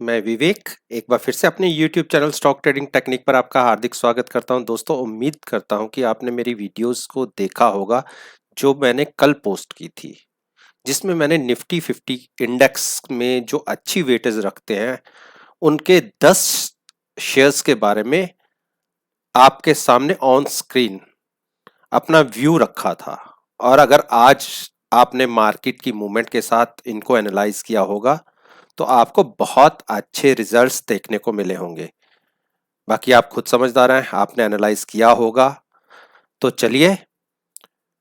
मैं विवेक एक बार फिर से अपने YouTube channel stock trading technique पर आपका हार्दिक स्वागत करता हूं। दोस्तों, उम्मीद करता हूं कि आपने मेरी वीडियोस को देखा होगा जो मैंने कल पोस्ट की थी, जिसमें मैंने निफ्टी 50 इंडेक्स में जो अच्छी वेटेज रखते हैं उनके 10 शेयर्स के बारे में आपके सामने ऑन स्क्रीन अपना व्यू रखा था। और अगर आज आपने मार्केट की मूवमेंट के साथ इनको एनालाइज किया होगा तो आपको बहुत अच्छे रिजल्ट्स देखने को मिले होंगे। बाकी आप खुद समझदार हैं, आपने एनालाइज किया होगा। तो चलिए,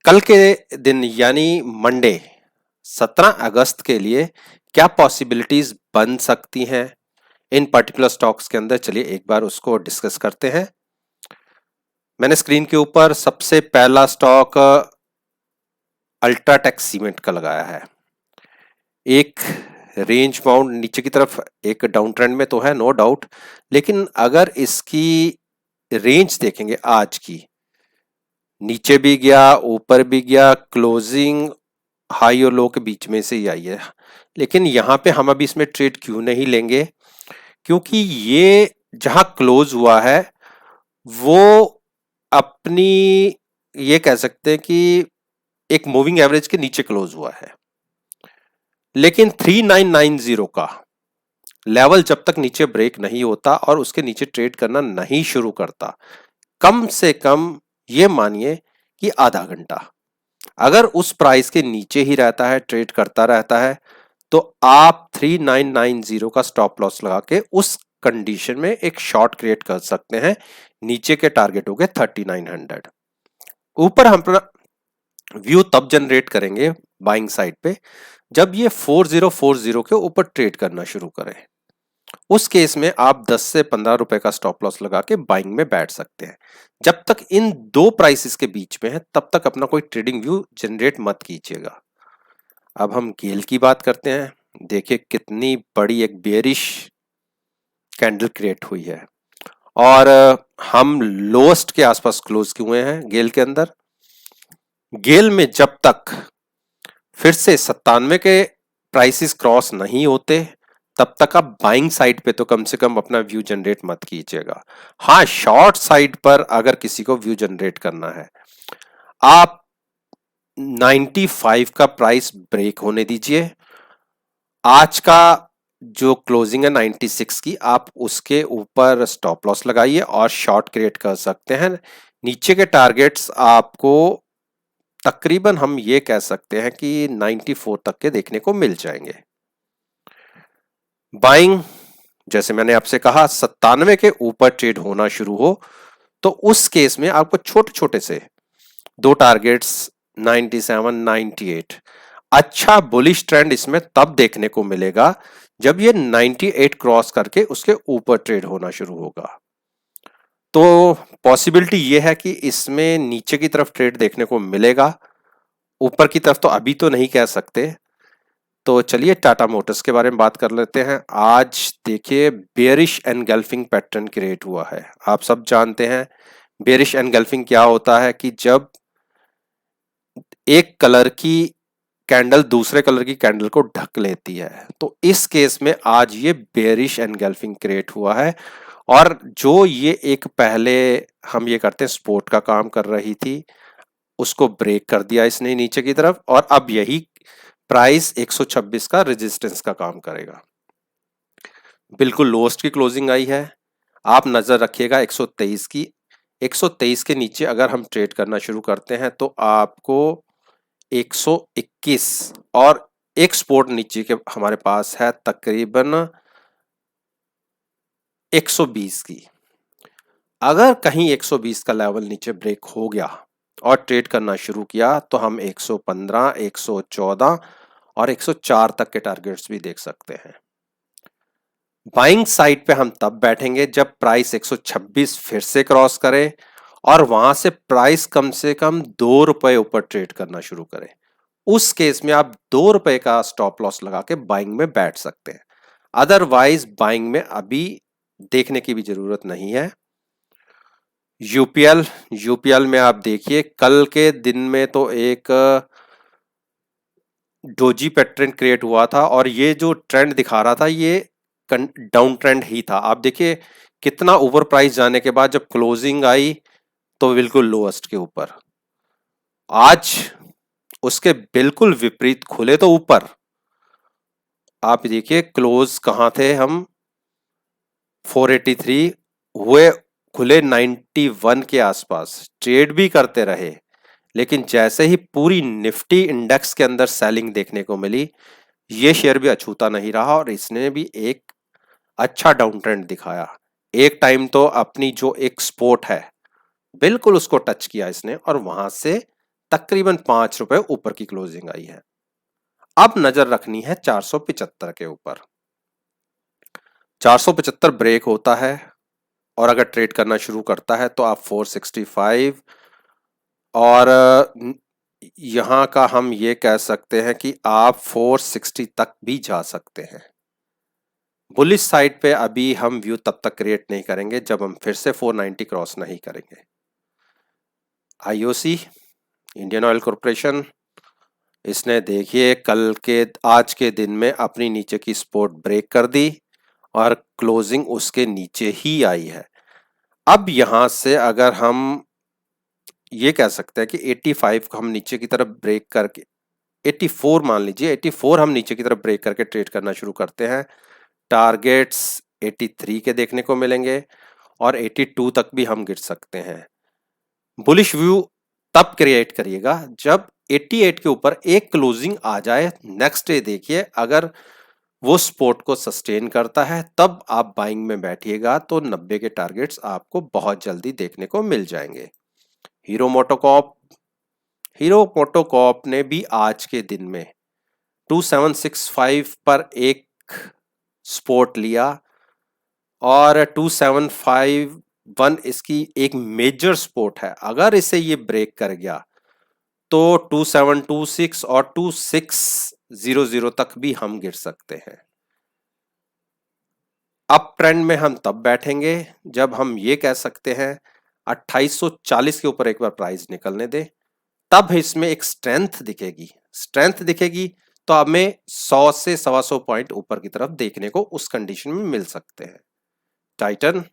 कल के दिन यानी मंडे 17 अगस्त के लिए क्या पॉसिबिलिटीज बन सकती हैं इन पर्टिकुलर स्टॉक्स के अंदर, चलिए एक बार उसको डिस्कस करते हैं। मैंने स्क्रीन के ऊपर सबसे पहला स्टॉक अल्ट्राटेक सीमेंट का लगाया है। एक रेंज बाउंड नीचे की तरफ एक डाउन ट्रेंड में तो है, नो डाउट, लेकिन अगर इसकी रेंज देखेंगे आज की, नीचे भी गया ऊपर भी गया, क्लोजिंग हाई और लो के बीच में से ही आई है। लेकिन यहाँ पे हम अभी इसमें ट्रेड क्यों नहीं लेंगे, क्योंकि ये जहां क्लोज हुआ है वो अपनी, ये कह सकते हैं कि एक मूविंग एवरेज के नीचे क्लोज हुआ है। लेकिन 3990 का लेवल जब तक नीचे ब्रेक नहीं होता और उसके नीचे ट्रेड करना नहीं शुरू करता, कम से कम ये मानिए कि आधा घंटा अगर उस प्राइस के नीचे ही रहता है, ट्रेड करता रहता है, तो आप 3990 का स्टॉप लॉस लगा के उस कंडीशन में एक शॉर्ट क्रिएट कर सकते हैं। नीचे के टारगेट हो गए 3900। ऊपर हम अपना व्यू तब जनरेट करेंगे बाइंग साइड पे जब ये 4040 के ऊपर ट्रेड करना शुरू करें। उस केस में आप 10 से 15 रुपए का स्टॉप लॉस लगा के बाइंग में बैठ सकते हैं। जब तक इन दो प्राइसेस के बीच में है तब तक अपना कोई ट्रेडिंग व्यू जनरेट मत कीजिएगा। अब हम गेल की बात करते हैं। देखिए कितनी बड़ी एक बेरिश कैंडल क्रिएट हुई है और हम लोएस्ट के आसपास क्लोज किए हुए हैं गेल के अंदर। गेल में जब तक फिर से 97 के प्राइसेस क्रॉस नहीं होते तब तक आप बाइंग साइड पे तो कम से कम अपना व्यू जनरेट मत कीजिएगा। हाँ, शॉर्ट साइड पर अगर किसी को व्यू जनरेट करना है, आप 95 का प्राइस ब्रेक होने दीजिए। आज का जो क्लोजिंग है 96 की, आप उसके ऊपर स्टॉप लॉस लगाइए और शॉर्ट क्रिएट कर सकते हैं। नीचे के टारगेट्स आपको तकरीबन हम ये कह सकते हैं कि 94 तक के देखने को मिल जाएंगे। बाइंग, जैसे मैंने आपसे कहा, 97 के ऊपर ट्रेड होना शुरू हो तो उस केस में आपको छोटे छोटे से दो टारगेट्स 97, 98, अच्छा बुलिश ट्रेंड इसमें तब देखने को मिलेगा जब ये 98 क्रॉस करके उसके ऊपर ट्रेड होना शुरू होगा। तो पॉसिबिलिटी ये है कि इसमें नीचे की तरफ ट्रेड देखने को मिलेगा, ऊपर की तरफ तो अभी तो नहीं कह सकते। तो चलिए टाटा मोटर्स के बारे में बात कर लेते हैं। आज देखिए बेरिश एनगल्फिंग पैटर्न क्रिएट हुआ है। आप सब जानते हैं बेरिश एनगल्फिंग क्या होता है, कि जब एक कलर की कैंडल दूसरे कलर की कैंडल को ढक लेती है। तो इस केस में आज ये बेरिश एनगल्फिंग क्रिएट हुआ है और जो ये एक पहले हम ये करते हैं सपोर्ट का काम कर रही थी, उसको ब्रेक कर दिया इसने नीचे की तरफ और अब यही प्राइस 126 का रेजिस्टेंस का काम करेगा। बिल्कुल लोएस्ट की क्लोजिंग आई है, आप नजर रखिएगा 123 की। 123 के नीचे अगर हम ट्रेड करना शुरू करते हैं तो आपको 121 और एक सपोर्ट नीचे के हमारे पास है तकरीबन 120 की। अगर कहीं 120 का लेवल नीचे ब्रेक हो गया और ट्रेड करना शुरू किया तो हम 115, 114 और 104 तक के टारगेट्स भी देख सकते हैं। बाइंग साइड पे हम तब बैठेंगे जब प्राइस 126 फिर से क्रॉस करे और वहां से प्राइस कम से कम 2 रुपए ऊपर ट्रेड करना शुरू करे। उस केस में आप 2 रुपए का स्टॉप लॉस लगा के बाइंग में बैठ सकते हैं। अदरवाइज बाइंग में अभी देखने की भी जरूरत नहीं है। यूपीएल में आप देखिए कल के दिन में तो एक डोजी पैटर्न क्रिएट हुआ था और ये जो ट्रेंड दिखा रहा था ये डाउन ट्रेंड ही था। आप देखिए कितना ओवर प्राइस जाने के बाद जब क्लोजिंग आई तो बिल्कुल लोएस्ट के ऊपर। आज उसके बिल्कुल विपरीत खुले तो ऊपर। आप देखिए क्लोज कहां थे हम, 483 हुए, खुले 91 के आसपास, ट्रेड भी करते रहे। लेकिन जैसे ही पूरी निफ्टी इंडेक्स के अंदर सेलिंग देखने को मिली, ये शेयर भी अछूता नहीं रहा और इसने भी एक अच्छा डाउन ट्रेंड दिखाया। एक टाइम तो अपनी जो एक सपोर्ट है बिल्कुल उसको टच किया इसने और वहां से तकरीबन 5 रुपए ऊपर की क्लोजिंग आई है। अब नजर रखनी है 475 के ऊपर। 475 ब्रेक होता है और अगर ट्रेड करना शुरू करता है तो आप 465 और यहां का हम ये कह सकते हैं कि आप 460 तक भी जा सकते हैं। बुलिश साइड पे अभी हम व्यू तब तक क्रिएट नहीं करेंगे जब हम फिर से 490 क्रॉस नहीं करेंगे। आईओसी, इंडियन ऑयल कॉरपोरेशन, इसने देखिए कल के आज के दिन में अपनी नीचे की सपोर्ट ब्रेक कर दी और क्लोजिंग उसके नीचे ही आई है। अब यहां से अगर हम ये कह सकते हैं कि 85 को हम नीचे की तरफ ब्रेक करके 84 मान लीजिए, 84 हम नीचे की तरफ ब्रेक करके ट्रेड करना शुरू करते हैं, टारगेट्स 83 के देखने को मिलेंगे और 82 तक भी हम गिर सकते हैं। बुलिश व्यू तब क्रिएट करिएगा जब 88 के ऊपर एक क्लोजिंग आ जाए। नेक्स्ट डे देखिए अगर वो सपोर्ट को सस्टेन करता है तब आप बाइंग में बैठिएगा तो 90 के टारगेट्स आपको बहुत जल्दी देखने को मिल जाएंगे। हीरो मोटोकॉर्प, हीरो मोटोकॉर्प ने भी आज के दिन में 2765 पर एक सपोर्ट लिया और 2751 इसकी एक मेजर सपोर्ट है। अगर इसे ये ब्रेक कर गया तो 2726 और 2600 तक भी हम गिर सकते हैं। अप ट्रेंड में हम तब बैठेंगे जब हम ये कह सकते हैं 2840 के ऊपर एक बार प्राइस निकलने दे, तब इसमें एक स्ट्रेंथ दिखेगी। स्ट्रेंथ दिखेगी तो हमें 100 से 125 पॉइंट ऊपर की तरफ देखने को उस कंडीशन में मिल सकते हैं। टाइटन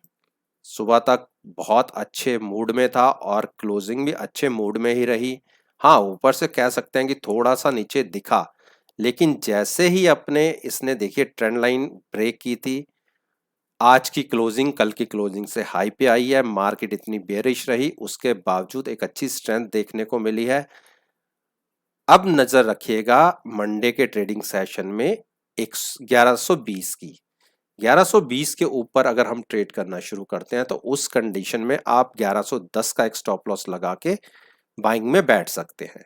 सुबह तक बहुत अच्छे मूड में था और क्लोजिंग भी अच्छे मूड में ही रही। हाँ, ऊपर से कह सकते हैं कि थोड़ा सा नीचे दिखा, लेकिन जैसे ही अपने इसने देखिए ट्रेंड लाइन ब्रेक की थी, आज की क्लोजिंग कल की क्लोजिंग से हाई पे आई है। मार्केट इतनी बेरिश रही उसके बावजूद एक अच्छी स्ट्रेंथ देखने को मिली है। अब नजर रखिएगा मंडे के ट्रेडिंग सेशन में 1120 की, 1120 के ऊपर अगर हम ट्रेड करना शुरू करते हैं तो उस कंडीशन में आप 1110 का एक स्टॉप लॉस लगा के बाइंग में बैठ सकते हैं।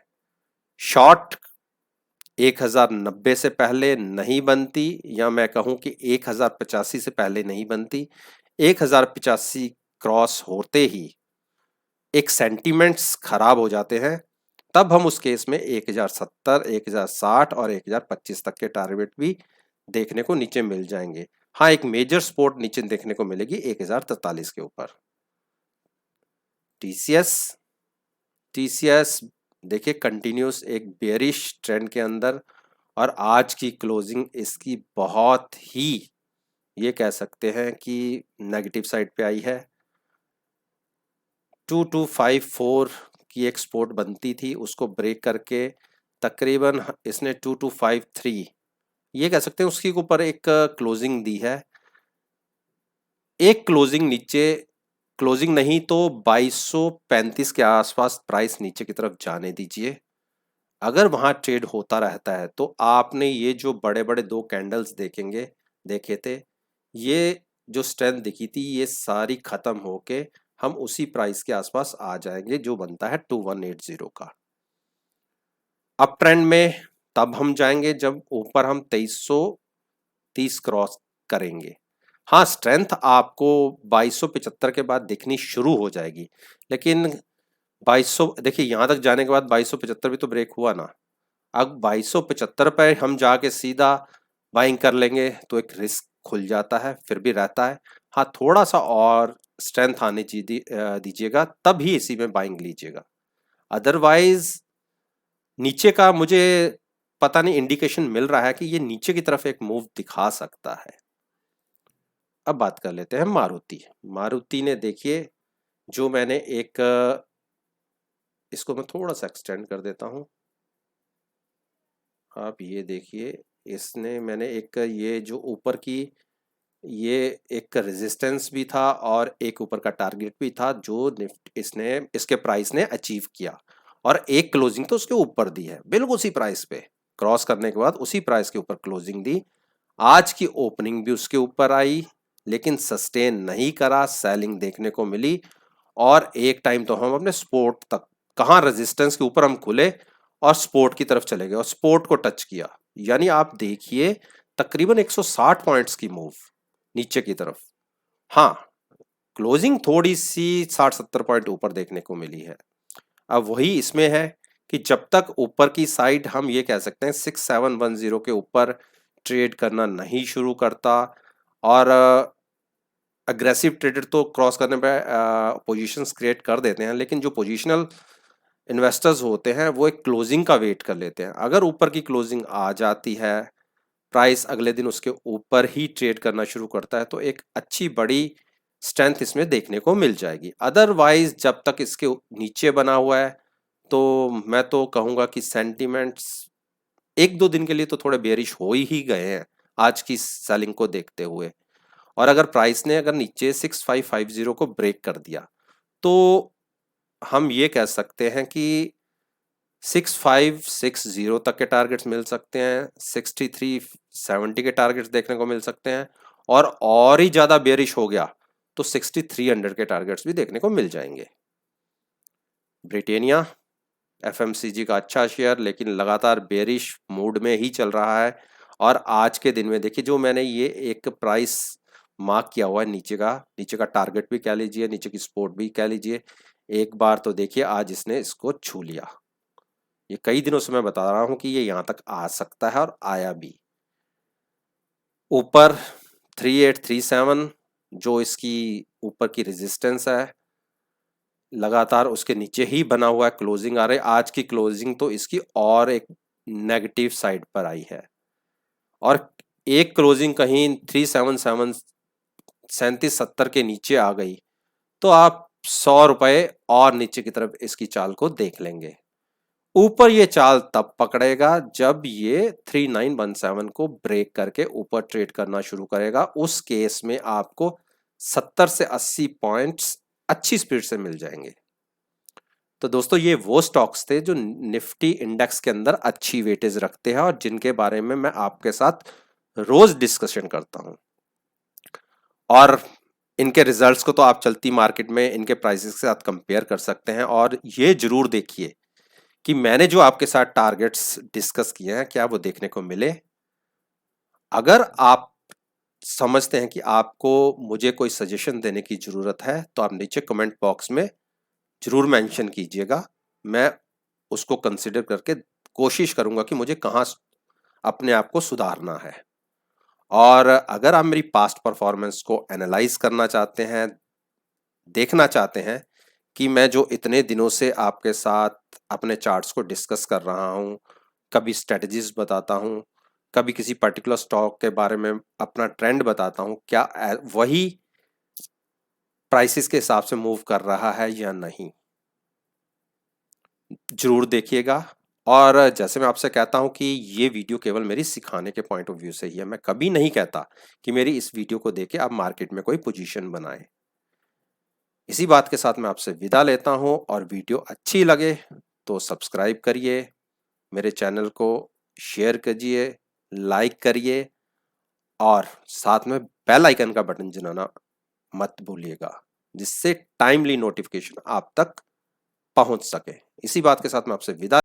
शॉर्ट 1090 से पहले नहीं बनती, या मैं कहूं कि 1085 से पहले नहीं बनती। 1085 क्रॉस होते ही एक सेंटीमेंट्स खराब हो जाते हैं, तब हम उस केस में 1070, 1060 और 1025 तक के टारगेट भी देखने को नीचे मिल जाएंगे। हाँ, एक मेजर सपोर्ट नीचे देखने को मिलेगी 1043 के ऊपर। टीसीएस, टीसीएस देखिए कंटिन्यूस एक बेरिश ट्रेंड के अंदर और आज की क्लोजिंग इसकी बहुत ही ये कह सकते हैं कि नेगेटिव साइड पे आई है। 2254 की एक सपोर्ट बनती थी, उसको ब्रेक करके तकरीबन इसने 2253 ये कह सकते हैं उसके ऊपर एक क्लोजिंग दी है। एक क्लोजिंग नीचे, क्लोजिंग नहीं तो 2235 के आसपास प्राइस नीचे की तरफ जाने दीजिए। अगर वहां ट्रेड होता रहता है तो आपने ये जो बड़े बड़े दो कैंडल्स देखे थे, ये जो स्ट्रेंथ दिखी थी ये सारी खत्म होके हम उसी प्राइस के आसपास आ जाएंगे जो बनता है 2180 का। अप ट्रेंड में तब हम जाएंगे जब ऊपर हम 2330 क्रॉस करेंगे। हाँ, स्ट्रेंथ आपको 2275 के बाद दिखनी शुरू हो जाएगी, लेकिन 2200 देखिए यहां तक जाने के बाद 2275 भी तो ब्रेक हुआ ना। अब 2275 पे हम जाके सीधा बाइंग कर लेंगे तो एक रिस्क खुल जाता है, फिर भी रहता है। हाँ, थोड़ा सा और स्ट्रेंथ आने दीजिएगा तब ही इसी में बाइंग लीजिएगा। अदरवाइज नीचे का मुझे पता नहीं इंडिकेशन मिल रहा है कि ये नीचे की तरफ एक मूव दिखा सकता है। अब बात कर लेते हैं मारुति। मारुति ने देखिए, जो मैंने एक इसको मैं थोड़ा सा एक्सटेंड कर देता हूं, आप ये देखिए, इसने मैंने एक ये जो ऊपर की ये एक रेजिस्टेंस भी था और एक ऊपर का टारगेट भी था जो इसने इसके प्राइस ने अचीव किया, और एक क्लोजिंग तो उसके ऊपर दी है, बिल्कुल उसी प्राइस पे क्रॉस करने के बाद उसी प्राइस के ऊपर क्लोजिंग दी। आज की ओपनिंग भी उसके ऊपर आई, लेकिन सस्टेन नहीं करा, सेलिंग देखने को मिली, और एक टाइम तो हम अपने सपोर्ट तक, कहाँ रेजिस्टेंस के ऊपर हम खुले और सपोर्ट की तरफ चले गए और सपोर्ट को टच किया। यानी आप देखिए तकरीबन 160 पॉइंट्स की मूव नीचे की तरफ। हाँ, क्लोजिंग थोड़ी सी 60-70 पॉइंट ऊपर देखने को मिली है। अब वही इसमें है कि जब तक ऊपर की साइड हम ये कह सकते हैं 6710 के ऊपर ट्रेड करना नहीं शुरू करता, और अग्रेसिव ट्रेडर तो क्रॉस करने पे पोजीशंस क्रिएट कर देते हैं, लेकिन जो पोजिशनल इन्वेस्टर्स होते हैं वो एक क्लोजिंग का वेट कर लेते हैं। अगर ऊपर की क्लोजिंग आ जाती है, प्राइस अगले दिन उसके ऊपर ही ट्रेड करना शुरू करता है, तो एक अच्छी बड़ी स्ट्रेंथ इसमें देखने को मिल जाएगी। अदरवाइज जब तक इसके नीचे बना हुआ है तो मैं तो कहूँगा कि सेंटिमेंट्स एक दो दिन के लिए तो थोड़े बेरिश हो ही गए हैं आज की सेलिंग को देखते हुए। और अगर प्राइस ने अगर नीचे 6550 को ब्रेक कर दिया तो हम ये कह सकते हैं कि 6560 तक के टारगेट्स मिल सकते हैं, 6370 के टारगेट्स देखने को मिल सकते हैं, और ही ज्यादा बेरिश हो गया तो 6300 के टारगेट्स भी देखने को मिल जाएंगे। ब्रिटेनिया एफएमसीजी का अच्छा शेयर, लेकिन लगातार बेरिश मूड में ही चल रहा है। और आज के दिन में देखिए, जो मैंने ये एक प्राइस मार्क किया हुआ है नीचे का टारगेट भी कह लीजिए, नीचे की सपोर्ट भी कह लीजिए, एक बार तो देखिए आज इसने इसको छू लिया। ये कई दिनों से मैं बता रहा हूं कि ये यहां तक आ सकता है और आया भी। ऊपर 3837 जो इसकी ऊपर की रेजिस्टेंस है, लगातार उसके नीचे ही बना हुआ है, क्लोजिंग आ रही है। आज की क्लोजिंग तो इसकी और एक नेगेटिव साइड पर आई है, और एक क्लोजिंग कहीं 377 3770 के नीचे आ गई तो आप 100 रुपए और नीचे की तरफ इसकी चाल को देख लेंगे। ऊपर ये चाल तब पकड़ेगा जब ये 3917 को ब्रेक करके ऊपर ट्रेड करना शुरू करेगा। उस केस में आपको 70 से 80 पॉइंट्स अच्छी स्पीड से मिल जाएंगे। तो दोस्तों, ये वो स्टॉक्स थे जो निफ्टी इंडेक्स के अंदर अच्छी वेटेज रखते हैं और जिनके बारे में मैं आपके साथ रोज डिस्कशन करता हूं। और इनके रिजल्ट्स को तो आप चलती मार्केट में इनके प्राइसेस के साथ कंपेयर कर सकते हैं, और ये जरूर देखिए कि मैंने जो आपके साथ टारगेट्स डिस्कस किए हैं क्या वो देखने को मिले। अगर आप समझते हैं कि आपको मुझे कोई सजेशन देने की जरूरत है तो आप नीचे कमेंट बॉक्स में जरूर मेंशन कीजिएगा। मैं उसको कंसिडर करके कोशिश करूंगा कि मुझे कहाँ अपने आप को सुधारना है। और अगर आप मेरी पास्ट परफॉर्मेंस को एनालाइज करना चाहते हैं, देखना चाहते हैं कि मैं जो इतने दिनों से आपके साथ अपने चार्ट्स को डिस्कस कर रहा हूं, कभी स्ट्रेटजीज बताता हूं, कभी किसी पर्टिकुलर स्टॉक के बारे में अपना ट्रेंड बताता हूं, क्या वही प्राइसेस के हिसाब से मूव कर रहा है या नहीं, जरूर देखिएगा। और जैसे मैं आपसे कहता हूं कि ये वीडियो केवल मेरी सिखाने के पॉइंट ऑफ व्यू से ही है, मैं कभी नहीं कहता कि मेरी इस वीडियो को देख के आप मार्केट में कोई पोजीशन बनाएं। इसी बात के साथ मैं आपसे विदा लेता हूं, और वीडियो अच्छी लगे तो सब्सक्राइब करिए, मेरे चैनल को शेयर कीजिए, लाइक करिए, और साथ में बेल आइकन का बटन दबाना मत भूलिएगा, जिससे टाइमली नोटिफिकेशन आप तक पहुंच सके। इसी बात के साथ मैं आपसे विदा